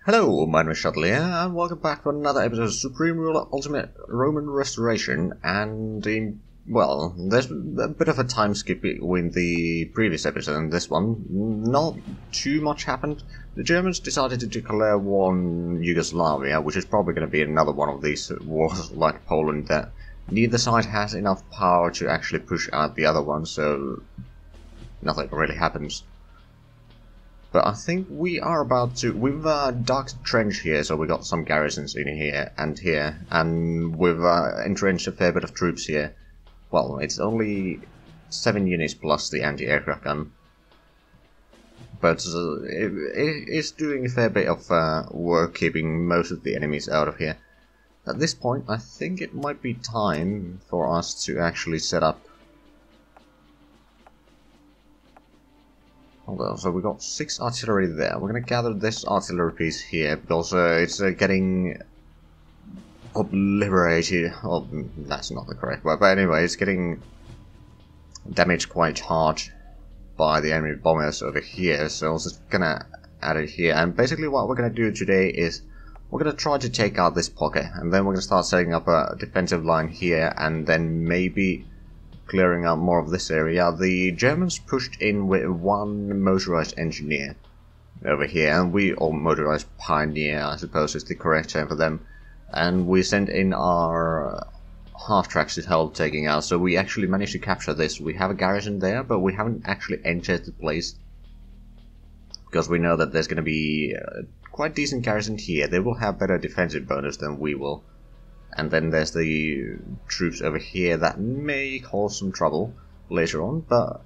Hello, my name is Zhatelier, and welcome back to another episode of Supreme Ruler Ultimate Roman Restoration. And, well, there's a bit of a time skip between the previous episode and this one. Not too much happened. The Germans decided to declare war on Yugoslavia, which is probably going to be another one of these wars like Poland that neither side has enough power to actually push out the other one, so nothing really happens. But I think we are about to... We've dug a trench here, so we got some garrisons in here, and we've entrenched a fair bit of troops here. Well, it's only 7 units plus the anti-aircraft gun. But it's doing a fair bit of work keeping most of the enemies out of here. At this point, I think it might be time for us to actually set up... So we got 6 artillery there. We're gonna gather this artillery piece here because it's getting obliterated. Well, that's not the correct word, but anyway, it's getting damaged quite hard by the enemy bombers over here. So I was just gonna add it here. And basically, what we're gonna do today is we're gonna try to take out this pocket, and then we're gonna start setting up a defensive line here, and then maybe clearing out more of this area. The Germans pushed in with one motorized engineer over here, and or motorized pioneer, I suppose is the correct term for them, and we sent in our half-tracks to help taking out, so we actually managed to capture this. We have a garrison there, but we haven't actually entered the place, because we know that there's going to be quite decent garrison here. They will have better defensive bonus than we will. And then there's the troops over here that may cause some trouble later on, but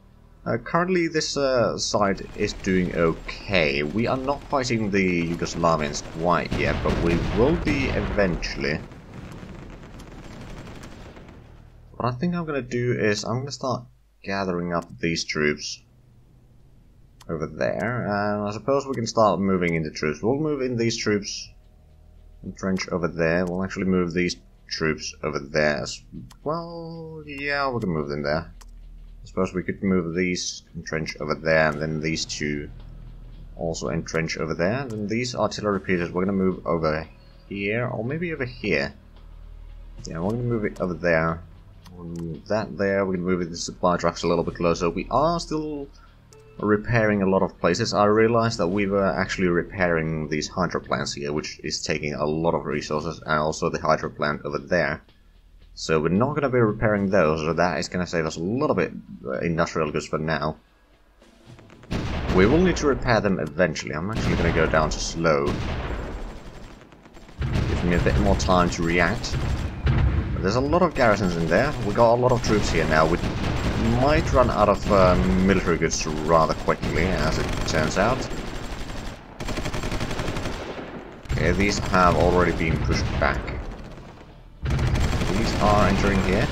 currently this side is doing okay. We are not fighting the Yugoslavians quite yet, but we will be eventually. What I think I'm going to do is I'm going to start gathering up these troops over there, and I suppose we can start moving in the troops. We'll move in these troops. Trench over there. We'll actually move these troops over there as well. Yeah, we can move them there. I suppose we could move these entrench over there, and then these two also entrench over there. And then these artillery pieces we're going to move over here, or maybe over here. Yeah, we're going to move it over there. We'll move that there. We're going to move the supply trucks a little bit closer. We are still repairing a lot of places. I realized that we were actually repairing these hydro plants here, which is taking a lot of resources, and also the hydro plant over there. So we're not going to be repairing those, so that is going to save us a little bit industrial goods for now. We will need to repair them eventually. I'm actually going to go down to slow. Gives me a bit more time to react. But there's a lot of garrisons in there. We got a lot of troops here now. We might run out of military goods rather quickly, as it turns out. Okay, these have already been pushed back. These are entering here.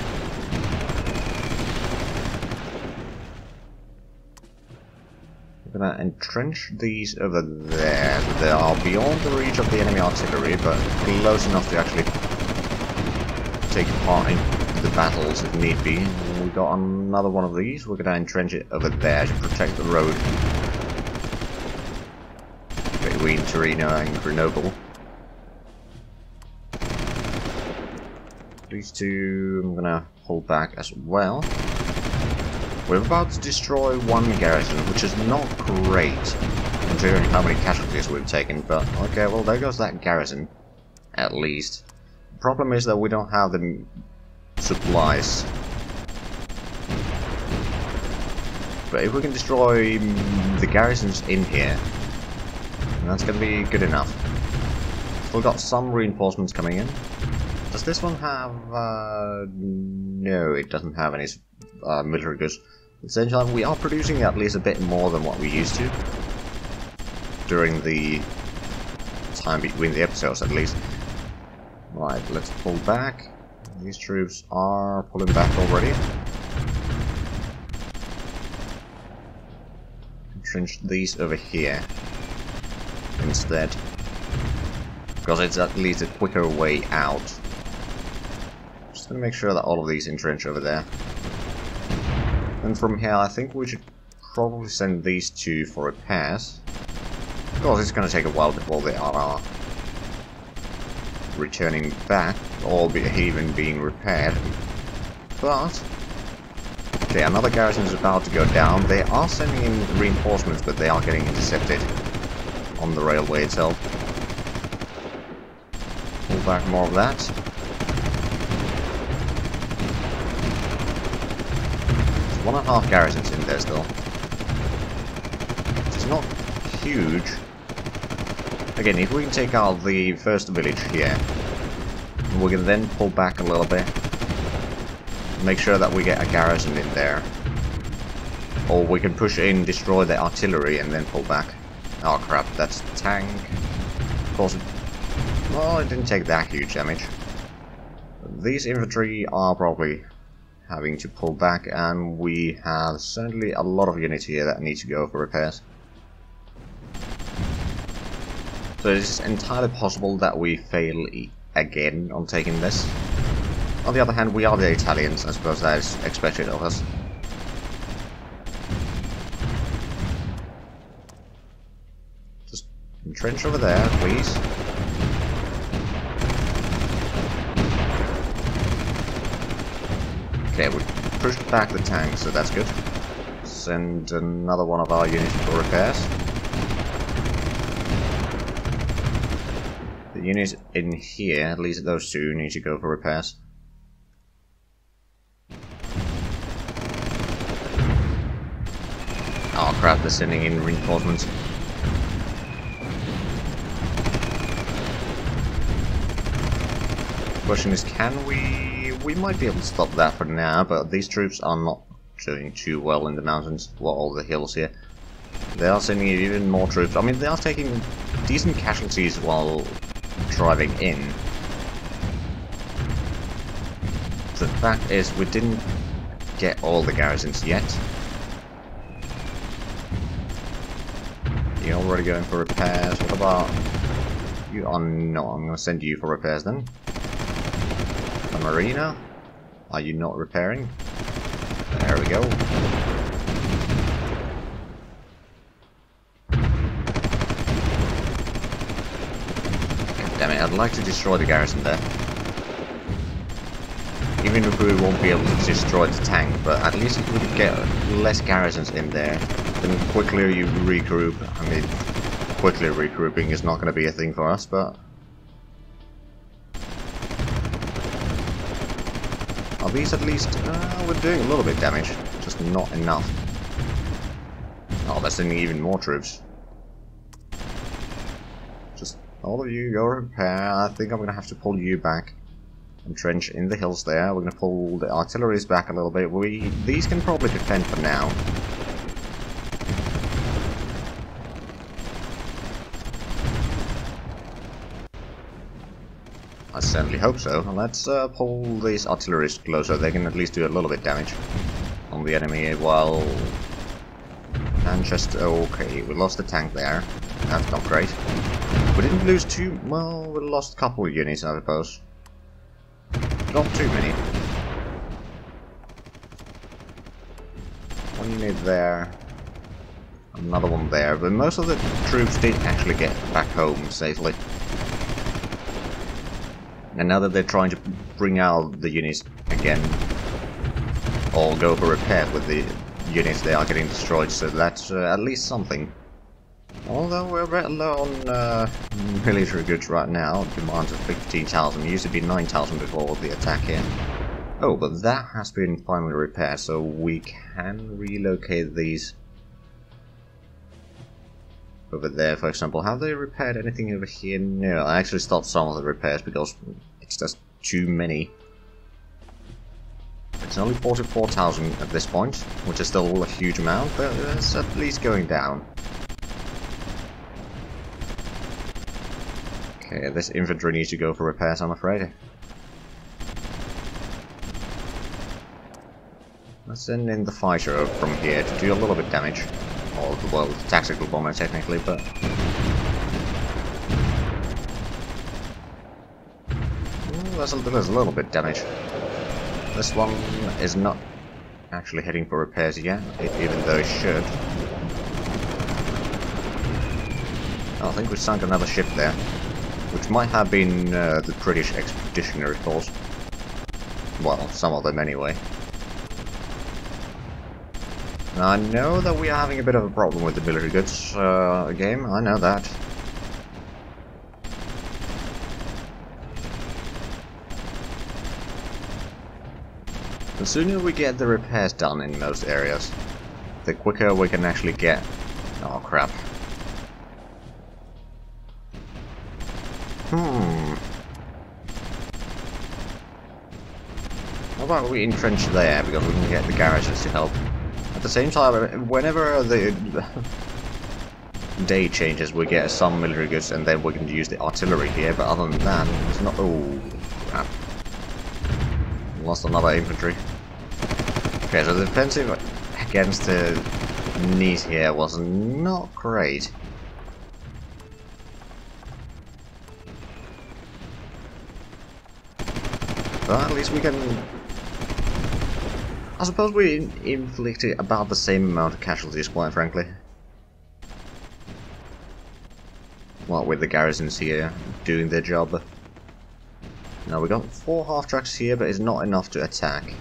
We're gonna entrench these over there. They are beyond the reach of the enemy artillery, but close enough to actually take part in the battles if need be. We got another one of these. We're gonna entrench it over there to protect the road between Torino and Grenoble. These two I'm gonna hold back as well. We're about to destroy one garrison, which is not great considering how many casualties we've taken, but okay, well there goes that garrison, at least. The problem is that we don't have the supplies. But if we can destroy the garrisons in here, that's going to be good enough. Still got some reinforcements coming in. Does this one have... no, it doesn't have any military goods. At the same time, we are producing at least a bit more than what we used to. During the time between the episodes, at least. Right, let's pull back. These troops are pulling back already. Entrench these over here instead, because it's at least a quicker way out. Just gonna make sure that all of these entrench over there. And from here, I think we should probably send these two for repairs. course, it's going to take a while before they are returning back, or even being repaired. But okay, another garrison is about to go down. They are sending in reinforcements, but they are getting intercepted on the railway itself. Pull back more of that. There's 1.5 garrisons in there still. It's not huge. Again, if we can take out the first village here, we can then pull back a little bit. Make sure that we get a garrison in there. Or we can push in, destroy the artillery, and then pull back. Oh crap, that's the tank. Of course, well, it didn't take that huge damage. These infantry are probably having to pull back, and we have certainly a lot of units here that need to go for repairs. So it is entirely possible that we fail again on taking this. On the other hand, we are the Italians, I suppose that is expected of us. Just entrench over there, please. Okay, we pushed back the tank, so that's good. Send another one of our units for repairs. The units in here, at least those two, need to go for repairs. Oh crap, they're sending in reinforcements. The question is, can we... We might be able to stop that for now, but these troops are not doing too well in the mountains, well, all the hills here. They are sending in even more troops. I mean, they are taking decent casualties while driving in. The fact is, we didn't get all the garrisons yet. You're already going for repairs. What about you? Oh no, I'm going to send you for repairs then. The Marina? Are you not repairing? There we go. Damn it, I'd like to destroy the garrison there. Even if we won't be able to destroy the tank, but at least if we could get less garrisons in there, then quickly you regroup. I mean, quickly regrouping is not going to be a thing for us, but... Are these at least... we're doing a little bit of damage, just not enough. Oh, they're sending even more troops. Just all of you go repair. I think I'm going to have to pull you back. Entrench in the hills there. We're going to pull the artilleries back a little bit. These can probably defend for now. I certainly hope so. Let's pull these artilleries closer. They can at least do a little bit of damage on the enemy while... And just... Okay, we lost the tank there. That's not great. We didn't lose too... Well, we lost a couple of units, I suppose. Not too many. One unit there. Another one there. But most of the troops did actually get back home safely. And now that they're trying to bring out the units again, or go for repairs with the units, they are getting destroyed, so that's at least something. Although we're a bit low on military goods right now, demands of 15,000, it used to be 9,000 before the attack here. Oh, but that has been finally repaired, so we can relocate these over there, for example. Have they repaired anything over here? No, I actually stopped some of the repairs because it's just too many. It's only 44,000 at this point, which is still a huge amount, but it's at least going down. Okay, this infantry needs to go for repairs, I'm afraid. Let's send in the fighter from here to do a little bit of damage. Or, well, the tactical bomber technically, but... There's a little bit of damage. This one is not actually heading for repairs yet, even though it should. I think we sunk another ship there, which might have been the British Expeditionary Force. Well, some of them anyway. Now, I know that we are having a bit of a problem with the military goods game, I know that. The sooner we get the repairs done in most areas, the quicker we can actually get... Oh crap. How about we entrench there, because we can get the garages to help. At the same time, whenever the day changes, we get some military goods and then we can use the artillery here, but other than that, it's not... Oh, crap. Lost another infantry. Okay, so the defensive against the knees here was not great. But at least we can... I suppose we inflicted about the same amount of casualties, quite frankly. Well, with the garrisons here doing their job. Now we got 4 half-tracks here, but it's not enough to attack.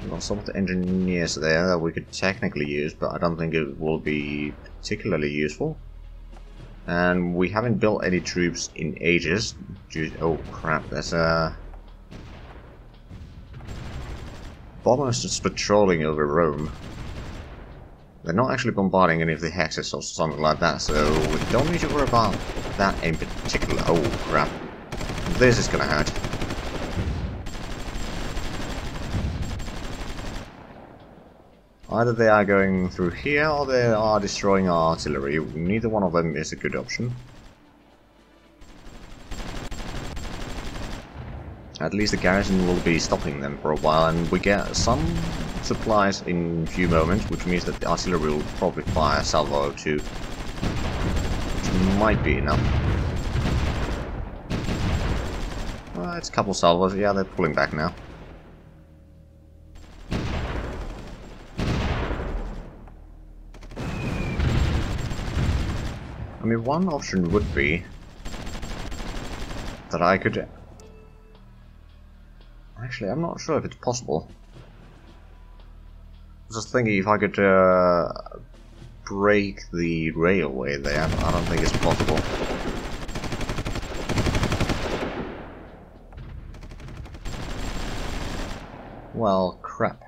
We've got some of the engineers there that we could technically use, but I don't think it will be particularly useful. And we haven't built any troops in ages. Oh crap, there's a... bombers just patrolling over Rome. They're not actually bombarding any of the hexes or something like that, so we don't need to worry about that in particular. Oh crap. This is gonna hurt. Either they are going through here or they are destroying our artillery. Neither one of them is a good option. At least the garrison will be stopping them for a while, and we get some supplies in a few moments, which means that the artillery will probably fire a salvo or two, which might be enough. Well, it's a couple salvos. Yeah, they're pulling back now. I mean, one option would be that I could... Actually, I'm not sure if it's possible. I was just thinking if I could break the railway there. I don't think it's possible. Well, crap.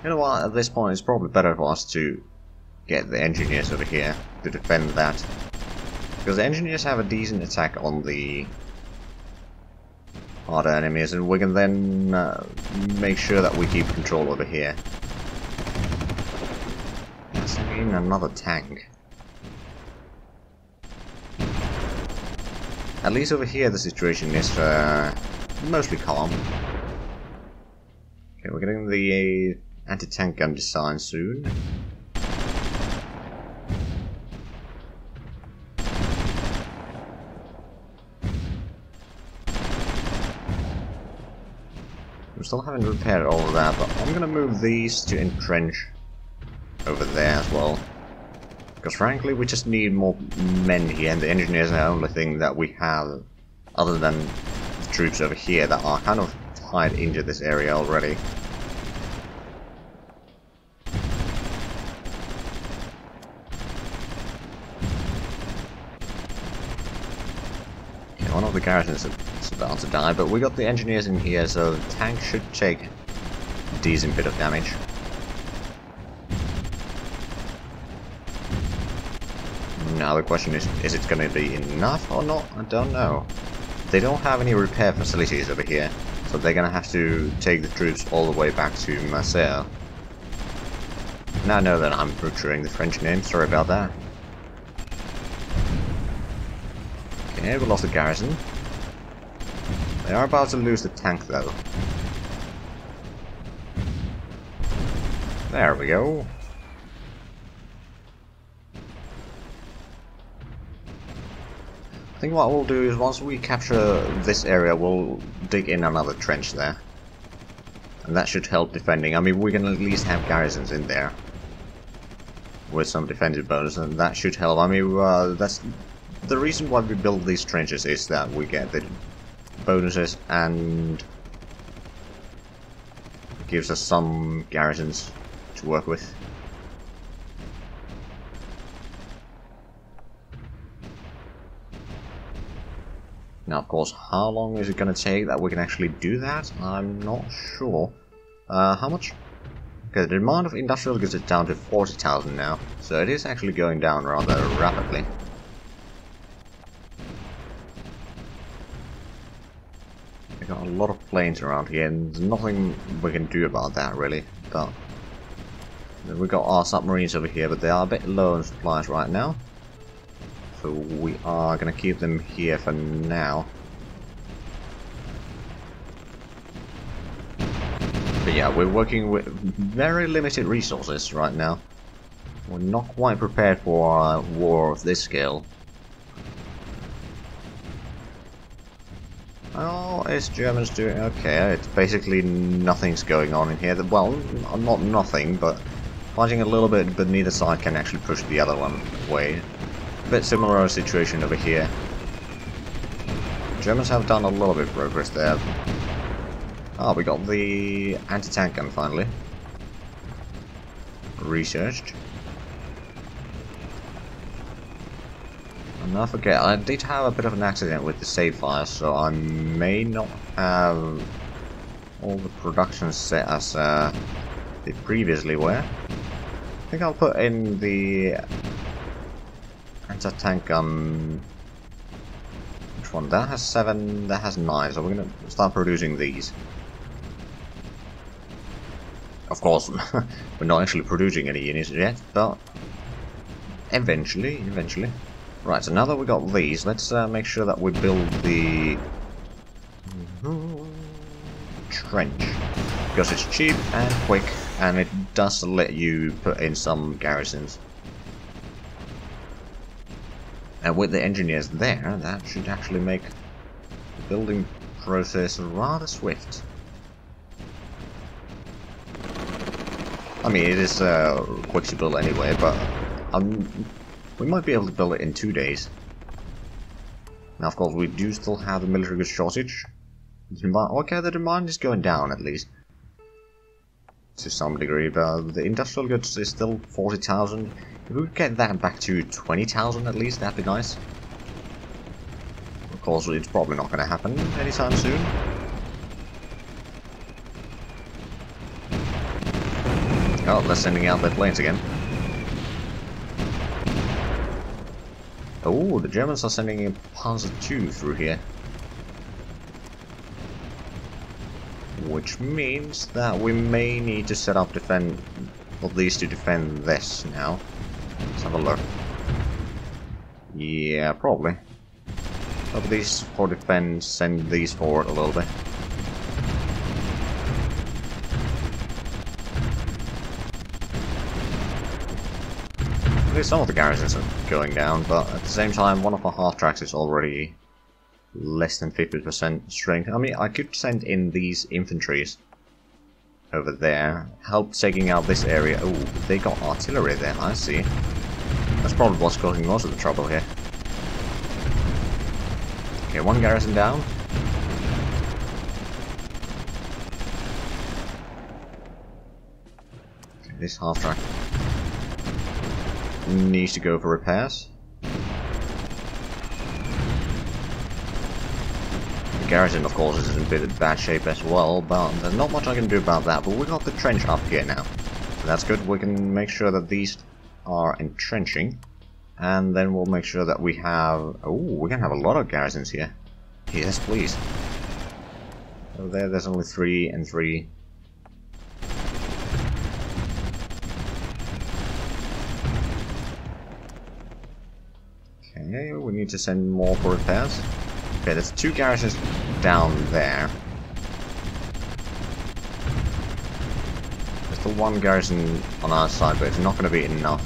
You know what, at this point it's probably better for us to get the engineers over here to defend that. Because the engineers have a decent attack on the harder enemies, and we can then make sure that we keep control over here. That's again another tank. At least over here the situation is mostly calm. Okay, we're getting the anti-tank gun design soon. We still haven't repaired all of that, but I'm gonna move these to entrench over there as well. Because frankly, we just need more men here, and the engineers are the only thing that we have, other than the troops over here that are kind of tied into this area already. Okay, one of the garrisons is about to die, but we got the engineers in here, so the tank should take a decent bit of damage. Now the question is it going to be enough or not? I don't know. They don't have any repair facilities over here, so they're going to have to take the troops all the way back to Marseille. Now I know that I'm butchering the French name, sorry about that. Okay, we lost the garrison. They are about to lose the tank though. There we go. I think what we'll do is once we capture this area, we'll dig in another trench there. And that should help defending. I mean, we can at least have garrisons in there with some defensive bonus, and that should help. I mean, that's the reason why we build these trenches, is that we get the bonuses and it gives us some garrisons to work with. Now, of course, how long is it going to take that we can actually do that? I'm not sure. How much? Okay, the demand of industrial goods is down to 40,000 now, so it is actually going down rather rapidly. We got a lot of planes around here, and there's nothing we can do about that, really. But we got our submarines over here, but they are a bit low on supplies right now. So we are going to keep them here for now. But yeah, we're working with very limited resources right now. We're not quite prepared for a war of this scale. Oh, is Germans doing okay? It's basically nothing's going on in here. Well, not nothing, but fighting a little bit, but neither side can actually push the other one away. A bit similar situation over here. Germans have done a little bit of progress there. Ah, we got the anti-tank gun finally. Researched. And I forget, I did have a bit of an accident with the save file, so I may not have all the production set as they previously were. I think I'll put in the anti-tank gun. Which one? That has 7, that has 9, so we're gonna start producing these. Of course, we're not actually producing any units yet, but eventually. Right, so now that we got these, let's make sure that we build the trench, because it's cheap and quick, and it does let you put in some garrisons. And with the engineers there, that should actually make the building process rather swift. I mean, it is quick to build anyway, but we might be able to build it in 2 days. Now, of course, we do still have the military goods shortage. Okay, the demand is going down at least to some degree, but the industrial goods is still 40,000. If we could get that back to 20,000 at least, that'd be nice. Of course, it's probably not going to happen anytime soon. Oh, they're sending out their planes again. Oh, the Germans are sending a Panzer II through here. Which means that we may need to set up these to defend this now. Let's have a look. Yeah, probably. But these for defense, send these forward a little bit. Some of the garrisons are going down, but at the same time, one of our half tracks is already less than 50% strength. I mean, I could send in these infantries over there, help taking out this area. Oh, they got artillery there, I see. That's probably what's causing most of the trouble here. Okay, one garrison down. Okay, this half track needs to go for repairs. The garrison, of course, is in a bit of bad shape as well, but there's not much I can do about that. But we got the trench up here now, so that's good. We can make sure that these are entrenching, and then we'll make sure that we have... Oh, we can have a lot of garrisons here. Yes, please. So there's only 3 and 3. Okay, we need to send more for repairs. Okay, there's 2 garrisons down there. There's still 1 garrison on our side, but it's not going to be enough.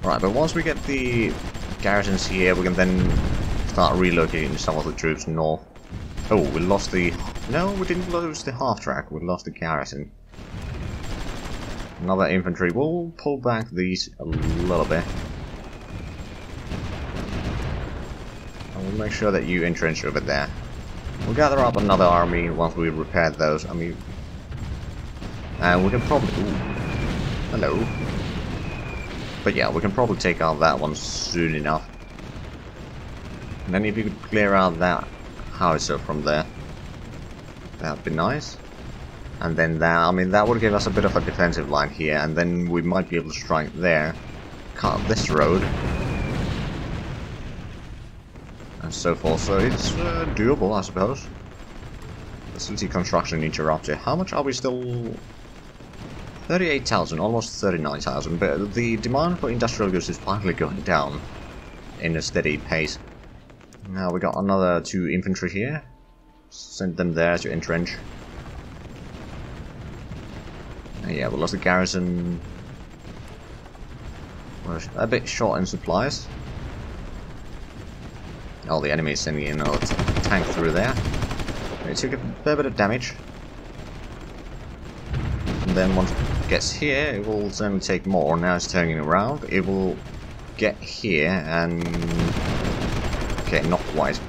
Right, but once we get the garrisons here, we can then start relocating some of the troops north. Oh, we lost the... No, we didn't lose the half-track, we lost the garrison. Another infantry. We'll pull back these a little bit. And we'll make sure that you entrench over there. We'll gather up another army once we repaired those. I mean... And we can probably... Ooh, hello. But yeah, we can probably take out that one soon enough. And then if you could clear out that howitzer from there, that'd be nice. And then that, I mean, that would give us a bit of a defensive line here, and then we might be able to strike there, cut this road, and so forth. So it's doable, I suppose. Facility construction interrupted. How much are we still? 38,000, almost 39,000. But the demand for industrial goods is finally going down in a steady pace. Now we got another 2 infantry here. Send them there to entrench. Yeah, we lost the garrison. We're a bit short in supplies. Oh, the enemy is sending in a tank through there. It took a fair bit of damage. And then once it gets here, it will certainly take more. Now it's turning around. It will get here and... Okay, not quite.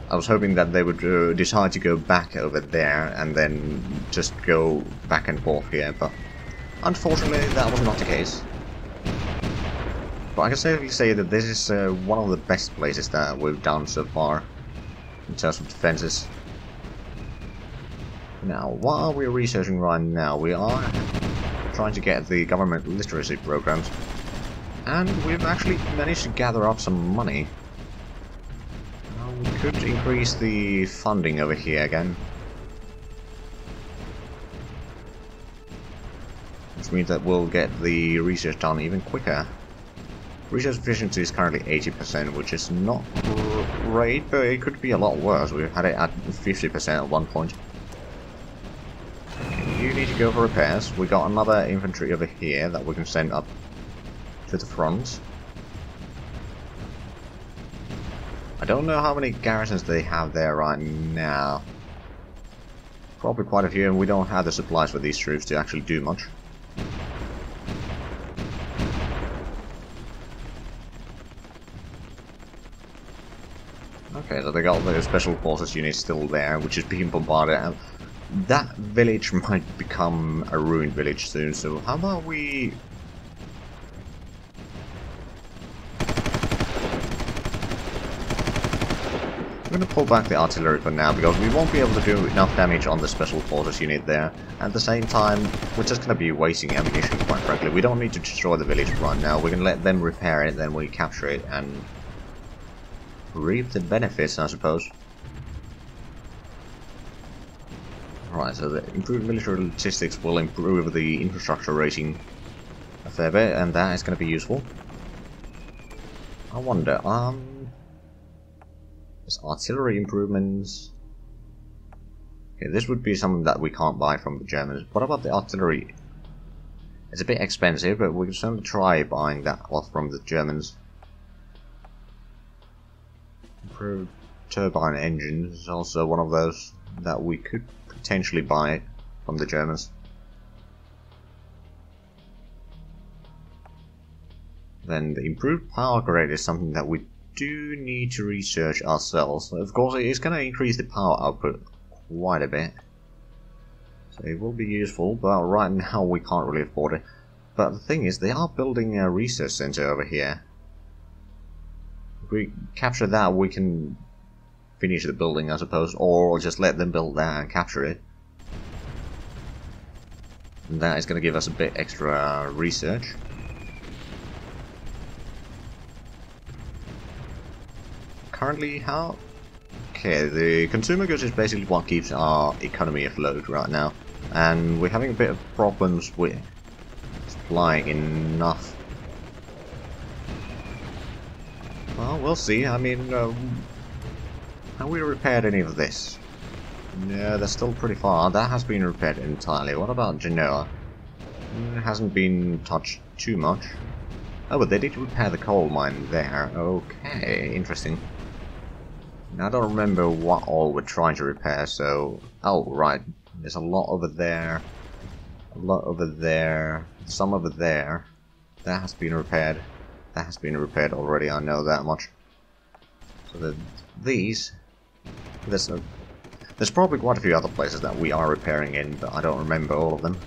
I was hoping that they would decide to go back over there and then just go back and forth here, but unfortunately that was not the case. But I can safely say that this is one of the best places that we've done so far in terms of defenses. Now, what are we researching right now? We are trying to get the government literacy programs, and we've actually managed to gather up some money. We could increase the funding over here again. Which means that we'll get the research done even quicker. Research efficiency is currently 80%, which is not great, but it could be a lot worse. We've had it at 50% at one point. Okay, you need to go for repairs. We got another infantry over here that we can send up to the front. I don't know how many garrisons they have there right now. Probably quite a few, and we don't have the supplies for these troops to actually do much. Okay, so they got the special forces unit still there, which is being bombarded. And that village might become a ruined village soon, so how about we... I'm going to pull back the artillery for now, because we won't be able to do enough damage on the special forces unit there. At the same time, we're just going to be wasting ammunition, quite frankly. We don't need to destroy the village right now. We can let them repair it, then we capture it, and reap the benefits, I suppose. Right, so the improved military logistics will improve the infrastructure rating a fair bit, and that is going to be useful. I wonder, artillery improvements. Okay, this would be something that we can't buy from the Germans. What about the artillery? It's a bit expensive, but we can certainly try buying that off from the Germans. Improved turbine engines is also one of those that we could potentially buy from the Germans. Then the improved power grid is something that we do need to research ourselves. Of course, it is going to increase the power output quite a bit, so it will be useful, but right now we can't really afford it. But the thing is, they are building a research center over here. If we capture that, we can finish the building, I suppose, or just let them build that and capture it. And that is going to give us a bit extra research. Currently, how... Okay, the consumer goods is basically what keeps our economy afloat right now. And we're having a bit of problems with supplying enough. Well, we'll see. I mean, have we repaired any of this? No, they're still pretty far. That has been repaired entirely. What about Genoa? It hasn't been touched too much. Oh, but they did repair the coal mine there. Okay, interesting. Now, I don't remember what all we're trying to repair, so... Oh, right. There's a lot over there. A lot over there. Some over there. That has been repaired. That has been repaired already, I know that much. So these... There's probably quite a few other places that we are repairing in, but I don't remember all of them.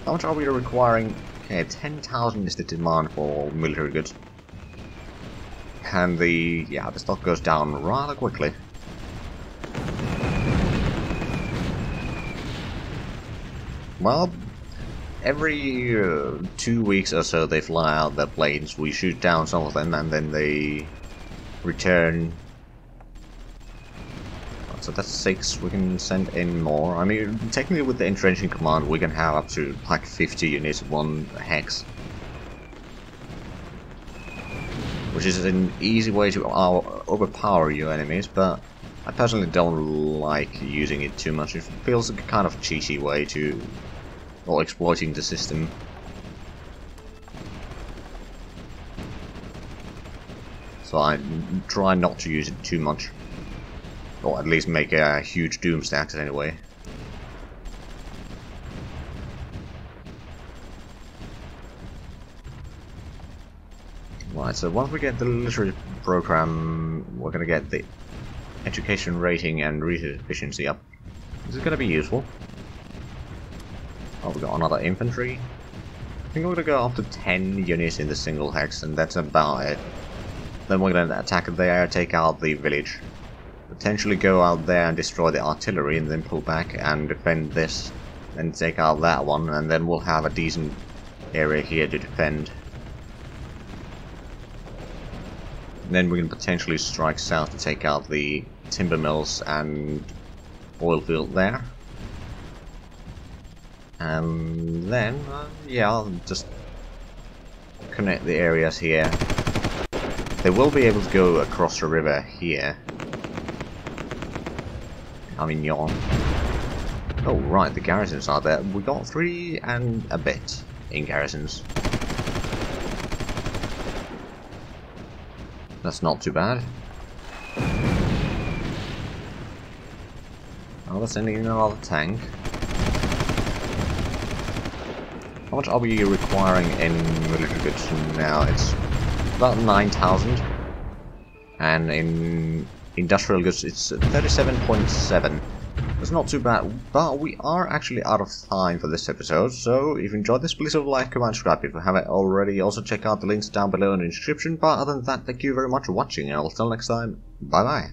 How much are we requiring? Okay, 10,000 is the demand for military goods. And the stock goes down rather quickly. Well, every 2 weeks or so they fly out their planes, we shoot down some of them, and then they return. So that's 6, we can send in more. I mean, technically with the entrenching command we can have up to like 50 units of 1 hex. Which is an easy way to overpower your enemies, but I personally don't like using it too much. It feels like a kind of cheesy way to... or exploiting the system. So I try not to use it too much. Or at least make a huge doom stacks anyway. Right, so once we get the literary program, we're gonna get the education rating and research efficiency up. This is gonna be useful. Oh, we got another infantry. I think we're gonna go up to 10 units in the single hex, and that's about it. Then we're gonna attack there, take out the village. Potentially go out there and destroy the artillery, and then pull back and defend this. Then take out that one, and then we'll have a decent area here to defend. Then we can potentially strike south to take out the timber mills and oil field there. And then, yeah, I'll just connect the areas here. They will be able to go across the river here. Avignon. Oh, right, the garrisons are there. We got 3 and a bit in garrisons. That's not too bad. Oh, they're sending in another tank. How much are we requiring in military goods now? It's about 9,000. And in industrial goods it's 37.7. That's not too bad, but we are actually out of time for this episode, so if you enjoyed this, please leave a like, comment, subscribe if you haven't already. Also check out the links down below in the description, but other than that, thank you very much for watching, and I'll see you next time. Bye bye.